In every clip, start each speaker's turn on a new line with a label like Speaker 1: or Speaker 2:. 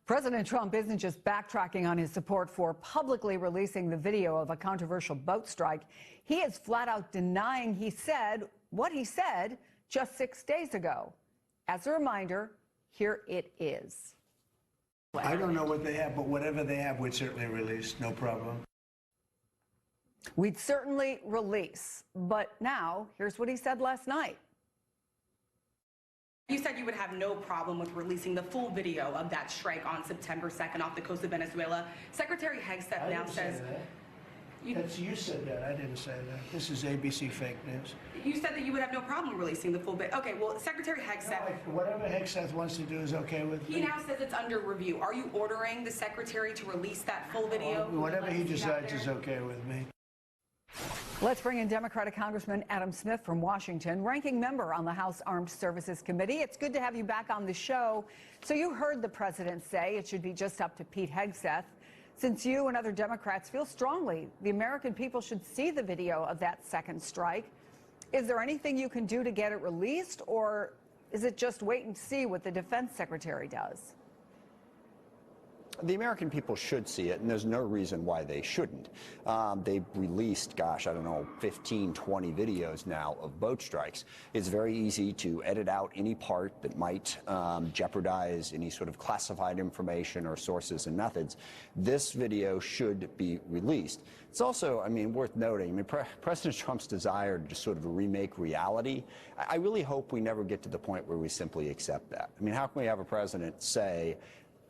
Speaker 1: President Trump isn't just backtracking on his support for publicly releasing the video of a controversial boat strike. He is flat out denying he said what he said just 6 days ago. As a reminder, here it is.
Speaker 2: I don't know what they have, but whatever they have, we'd certainly release, no problem.
Speaker 1: We'd certainly release. But now, here's what he said last night.
Speaker 3: You said you would have no problem with releasing the full video of that strike on September 2nd off the coast of Venezuela. Secretary Hegseth now says...
Speaker 2: You said that. I didn't say that. This is ABC fake news.
Speaker 3: You said that you would have no problem releasing the full bit. Okay, well, Secretary Hegseth...
Speaker 2: No, whatever Hegseth wants to do is okay with me.
Speaker 3: He now says it's under review. Are you ordering the Secretary to release that full video?
Speaker 2: Whatever he decides is okay with me.
Speaker 1: Let's bring in Democratic Congressman Adam Smith from Washington, ranking member on the House Armed Services Committee. It's good to have you back on the show. So you heard the president say it should be just up to Pete Hegseth. Since you and other Democrats feel strongly the American people should see the video of that second strike, is there anything you can do to get it released, or is it just wait and see what the defense secretary does?
Speaker 4: The American people should see it, and there's no reason why they shouldn't. They've released, gosh, I don't know, 15, 20 videos now of boat strikes. It's very easy to edit out any part that might jeopardize any sort of classified information or sources and methods. This video should be released. It's also, I mean, worth noting, President Trump's desire to just sort of remake reality, I really hope we never get to the point where we simply accept that. I mean, how can we have a president say,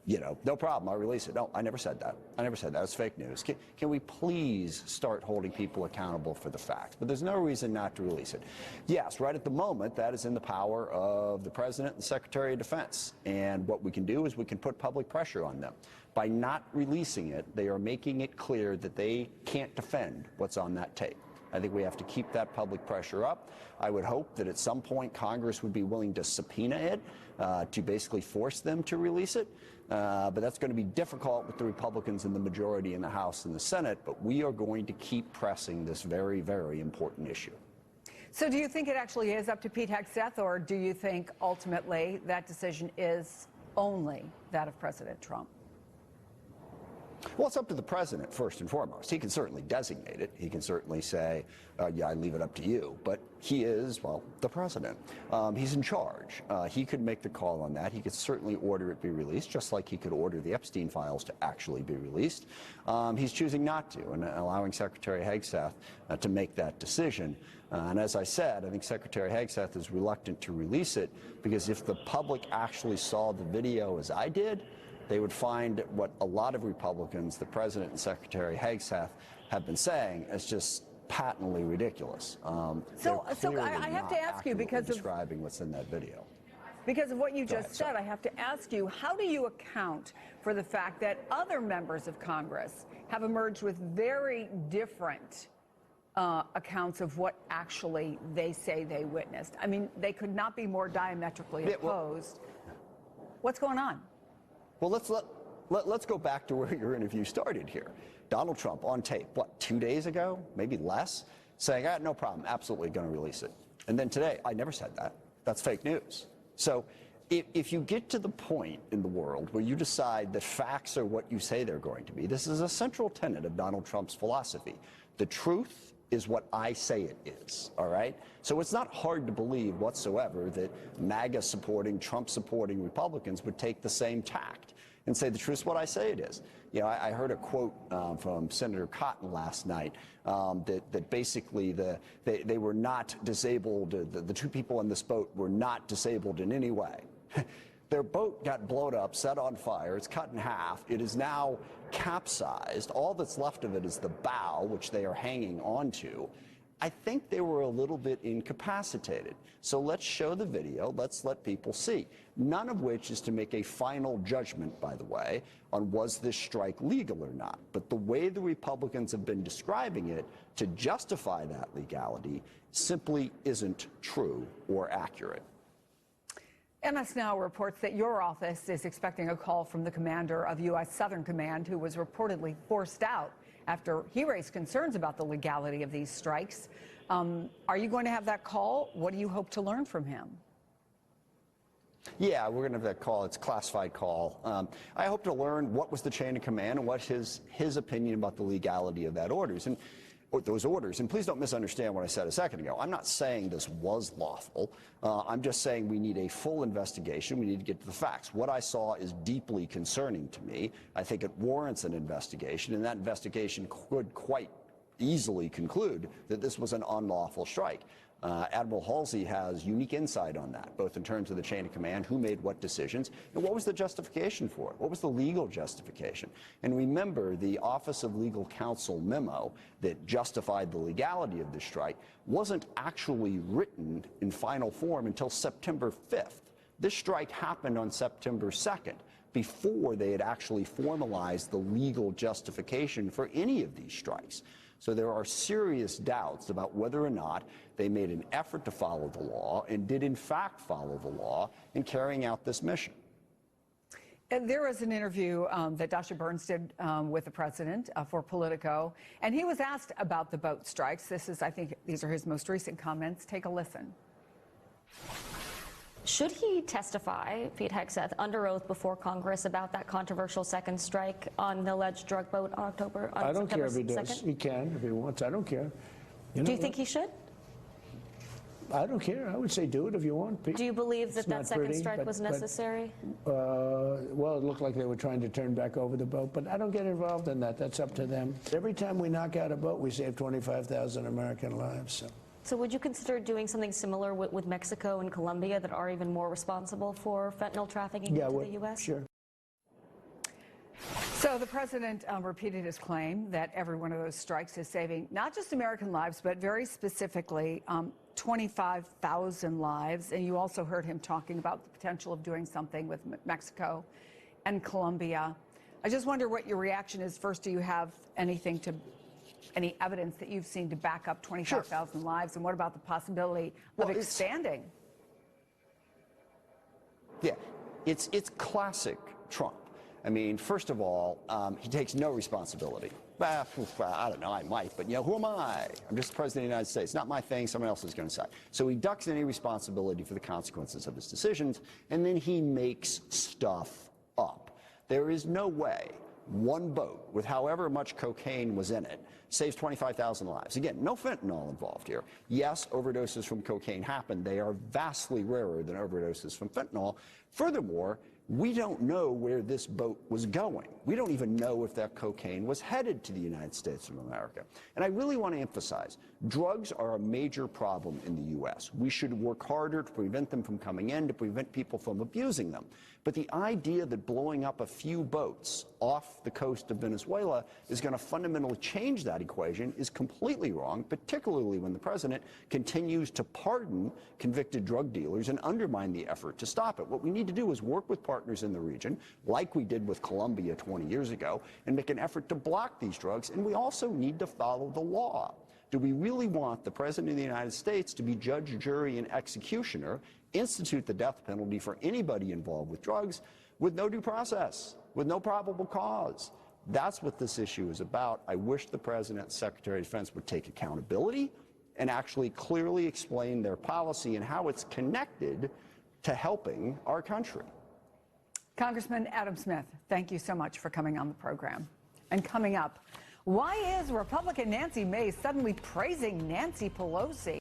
Speaker 4: you know, no problem, I'll release it? No, I never said that. I never said that. It's fake news. Can we please start holding people accountable for the facts? But there's no reason not to release it. Yes, right at the moment, that is in the power of the President and the Secretary of Defense. And what we can do is we can put public pressure on them. By not releasing it, they are making it clear that they can't defend what's on that tape. I think we have to keep that public pressure up. I would hope that at some point Congress would be willing to subpoena it to basically force them to release it. But that's going to be difficult with the Republicans in the majority in the House and the Senate. But we are going to keep pressing this very, very important issue.
Speaker 1: So do you think it actually is up to Pete Hegseth, or do you think ultimately that decision is only that of President Trump?
Speaker 4: Well, it's up to the president, first and foremost. He can certainly designate it. He can certainly say, yeah, I leave it up to you. But he is, well, the president. He's in charge. He could make the call on that. He could certainly order it be released, just like he could order the Epstein files to actually be released. He's choosing not to and allowing Secretary Hegseth to make that decision. And as I said, I think Secretary Hegseth is reluctant to release it because if the public actually saw the video as I did, they would find what a lot of Republicans, the President and Secretary Hegseth, have been saying as just patently ridiculous.
Speaker 1: So I have to ask you, because of
Speaker 4: describing what's in that video.
Speaker 1: Because of what you just said, I have to ask you, how do you account for the fact that other members of Congress have emerged with very different accounts of what actually they say they witnessed? I mean, they could not be more diametrically opposed. What's going on?
Speaker 4: Well, let's go back to where your interview started here. Donald Trump on tape, what, 2 days ago, maybe less, saying, no problem, absolutely going to release it. And then today, I never said that. That's fake news. So if you get to the point in the world where you decide that facts are what you say they're going to be, this is a central tenet of Donald Trump's philosophy. The truth is what I say it is, all right? So it's not hard to believe whatsoever that MAGA-supporting, Trump-supporting Republicans would take the same tact and say the truth is what I say it is. You know, I heard a quote from Senator Cotton last night that basically they were not disabled, the two people in this boat were not disabled in any way. Their boat got blown up, set on fire, it's cut in half, it is now capsized. All that's left of it is the bow, which they are hanging onto. I think they were a little bit incapacitated. So let's show the video, let's let people see. None of which is to make a final judgment, by the way, on was this strike legal or not. But the way the Republicans have been describing it to justify that legality simply isn't true or accurate.
Speaker 1: MS Now reports that your office is expecting a call from the commander of U.S. Southern Command, who was reportedly forced out after he raised concerns about the legality of these strikes. Are you going to have that call? What do you hope to learn from him?
Speaker 4: Yeah, we're going to have that call. It's a classified call. I hope to learn what was the chain of command and what his opinion about the legality of those orders. And please don't misunderstand what I said a second ago. I'm not saying this was lawful. I'm just saying we need a full investigation. We need to get to the facts. What I saw is deeply concerning to me. I think it warrants an investigation, and that investigation could quite easily conclude that this was an unlawful strike. Admiral Halsey has unique insight on that, both in terms of the chain of command, who made what decisions, and what was the justification for it? What was the legal justification? And remember, the Office of Legal Counsel memo that justified the legality of the strike wasn't actually written in final form until September 5th. This strike happened on September 2nd, before they had actually formalized the legal justification for any of these strikes. So there are serious doubts about whether or not they made an effort to follow the law and did in fact follow the law in carrying out this mission.
Speaker 1: And there was an interview that Dr. Burns did with the president for Politico, and he was asked about the boat strikes. I think these are his most recent comments. Take a listen.
Speaker 5: Should he testify, Pete Hegseth, under oath before Congress about that controversial second strike on the alleged drug boat on September 2nd?
Speaker 6: I don't care if he does. He can if he wants. I don't care.
Speaker 5: Do you think he should?
Speaker 6: I don't care. I would say do it if you want, Pete.
Speaker 5: Do you believe that that second strike was necessary?
Speaker 6: Well, it looked like they were trying to turn back over the boat, but I don't get involved in that. That's up to them. Every time we knock out a boat, we save 25,000 American lives.
Speaker 5: So would you consider doing something similar with Mexico and Colombia that are even more responsible for fentanyl trafficking into the U.S.?
Speaker 6: Sure.
Speaker 1: So the president repeated his claim that every one of those strikes is saving not just American lives, but very specifically 25,000 lives. And you also heard him talking about the potential of doing something with Mexico and Colombia. I just wonder what your reaction is. First, do you have any evidence that you've seen to back up 25,000 lives? And what about the possibility of expanding?
Speaker 4: Yeah, it's classic Trump. I mean, first of all, he takes no responsibility. I don't know, I might, but who am I? I'm just the president of the United States. Not my thing, someone else is going to say. So he ducks any responsibility for the consequences of his decisions, and then he makes stuff up. There is no way one boat with however much cocaine was in it saves 25,000 lives. Again, no fentanyl involved here. Yes, overdoses from cocaine happen. They are vastly rarer than overdoses from fentanyl. Furthermore, we don't know where this boat was going. We don't even know if that cocaine was headed to the United States of America. And I really want to emphasize, drugs are a major problem in the U.S. We should work harder to prevent them from coming in, to prevent people from abusing them. But the idea that blowing up a few boats off the coast of Venezuela is going to fundamentally change that equation is completely wrong, particularly when the president continues to pardon convicted drug dealers and undermine the effort to stop it. What we need to do is work with partners in the region, like we did with Colombia 20 years ago, and make an effort to block these drugs. And we also need to follow the law. Do we really want the President of the United States to be judge, jury, and executioner, institute the death penalty for anybody involved with drugs with no due process, with no probable cause? That's what this issue is about. I wish the President and Secretary of Defense would take accountability and actually clearly explain their policy and how it's connected to helping our country.
Speaker 1: Congressman Adam Smith, thank you so much for coming on the program. And coming up, why is Republican Nancy Mace suddenly praising Nancy Pelosi?